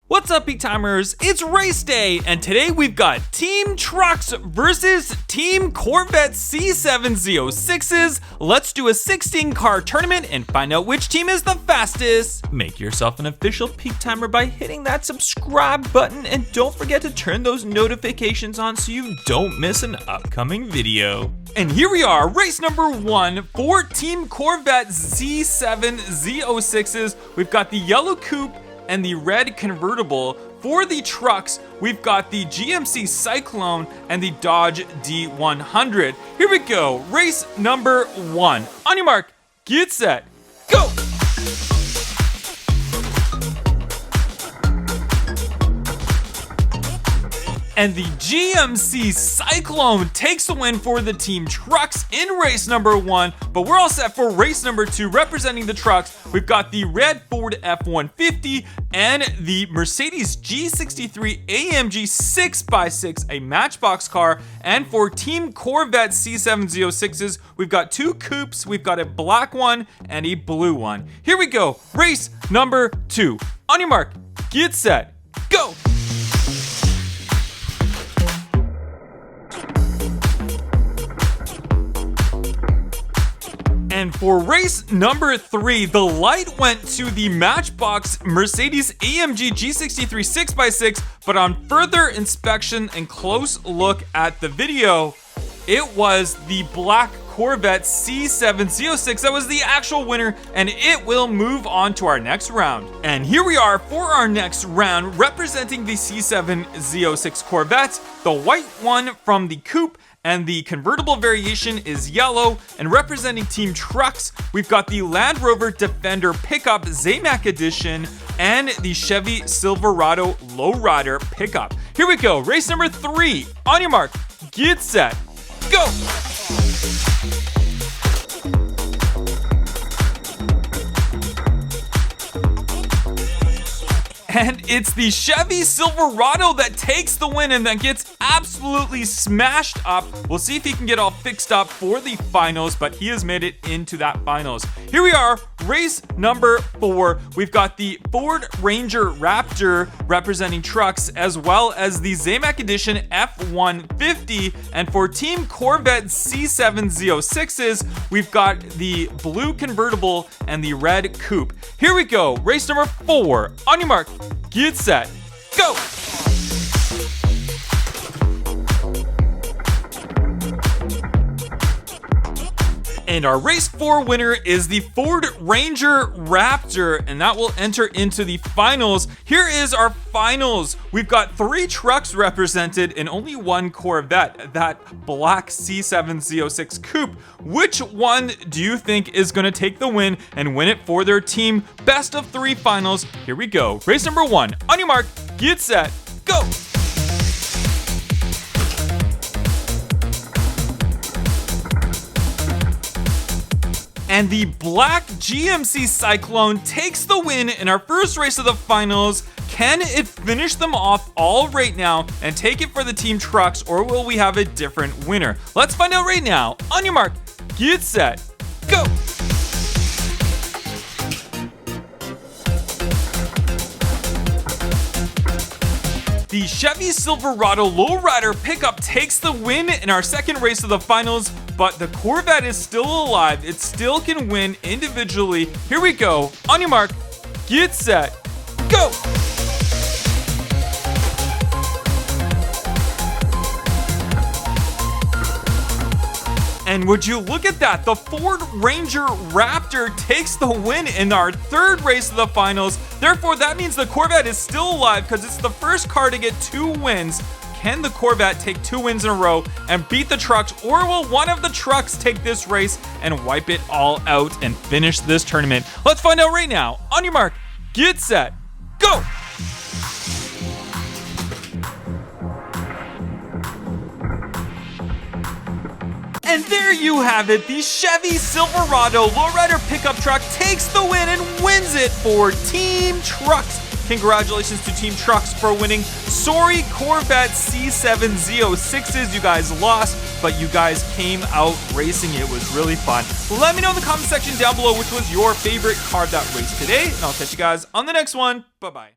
What's up, peak timers? It's race day, and today we've got Team Trucks versus Team Corvette C7 Z06s. Let's do a 16 car tournament and find out which team is the fastest. Make yourself an official peak timer by hitting that subscribe button, and don't forget to turn those notifications on so you don't miss an upcoming video. And here we are, race number 1 for Team Corvette Z7 Z06s. We've got the yellow coupe and the red convertible. For the trucks, we've got the GMC Cyclone and the Dodge D100. Here we go, race number 1. On your mark, get set, go! And the GMC Cyclone takes the win for the Team Trucks in race number 1, but we're all set for race number 2. Representing the trucks, we've got the red Ford F-150 and the Mercedes G63 AMG 6x6, a matchbox car. And for Team Corvette C7 Z06s, we've got 2 coupes, we've got a black one and a blue one. Here we go, race number 2. On your mark, get set, go! And for race number 3, the light went to the matchbox Mercedes AMG G63 6x6, but on further inspection and close look at the video, it was the black Corvette C7 Z06 that was the actual winner, and it will move on to our next round. And here we are for our next round, representing the C7 Z06 Corvette, the white one from the coupe, and the convertible variation is yellow. And representing Team Trucks, we've got the Land Rover Defender pickup Zamac edition and the Chevy Silverado Lowrider pickup. Here we go, race number 3. On your mark, get set, go! And it's the Chevy Silverado that takes the win and that gets absolutely smashed up. We'll see if he can get all fixed up for the finals, but he has made it into that finals. Here we are, race number 4. We've got the Ford Ranger Raptor representing trucks, as well as the Zamac Edition F-150. And for Team Corvette C7 Z06s, we've got the blue convertible and the red coupe. Here we go, race number 4. On your mark, get set, go! And our race 4 winner is the Ford Ranger Raptor, and that will enter into the finals. Here is our finals. We've got 3 trucks represented and only 1 Corvette, that black C7 Z06 coupe. Which one do you think is going to take the win and win it for their team? Best of 3 finals. Here we go. Race number 1. On your mark, get set, go! And the black GMC Cyclone takes the win in our first race of the finals. Can it finish them off all right now and take it for the Team Trucks, or will we have a different winner? Let's find out right now. On your mark, get set, go! The Chevy Silverado Lowrider pickup takes the win in our second race of the finals, but the Corvette is still alive. It still can win individually. Here we go. On your mark, get set, go! And would you look at that, the Ford Ranger Raptor takes the win in our third race of the finals. Therefore, that means the Corvette is still alive because it's the first car to get 2 wins. Can the Corvette take 2 wins in a row and beat the trucks, or will one of the trucks take this race and wipe it all out and finish this tournament? Let's find out right now. On your mark, get set, go! And there you have it, the Chevy Silverado Lowrider pickup truck takes the win and wins it for Team Trucks. Congratulations to Team Trucks for winning. Sorry, Corvette C7 Z06s, you guys lost, but you guys came out racing. It was really fun. Let me know in the comment section down below which was your favorite car that race today, and I'll catch you guys on the next one. Bye-bye.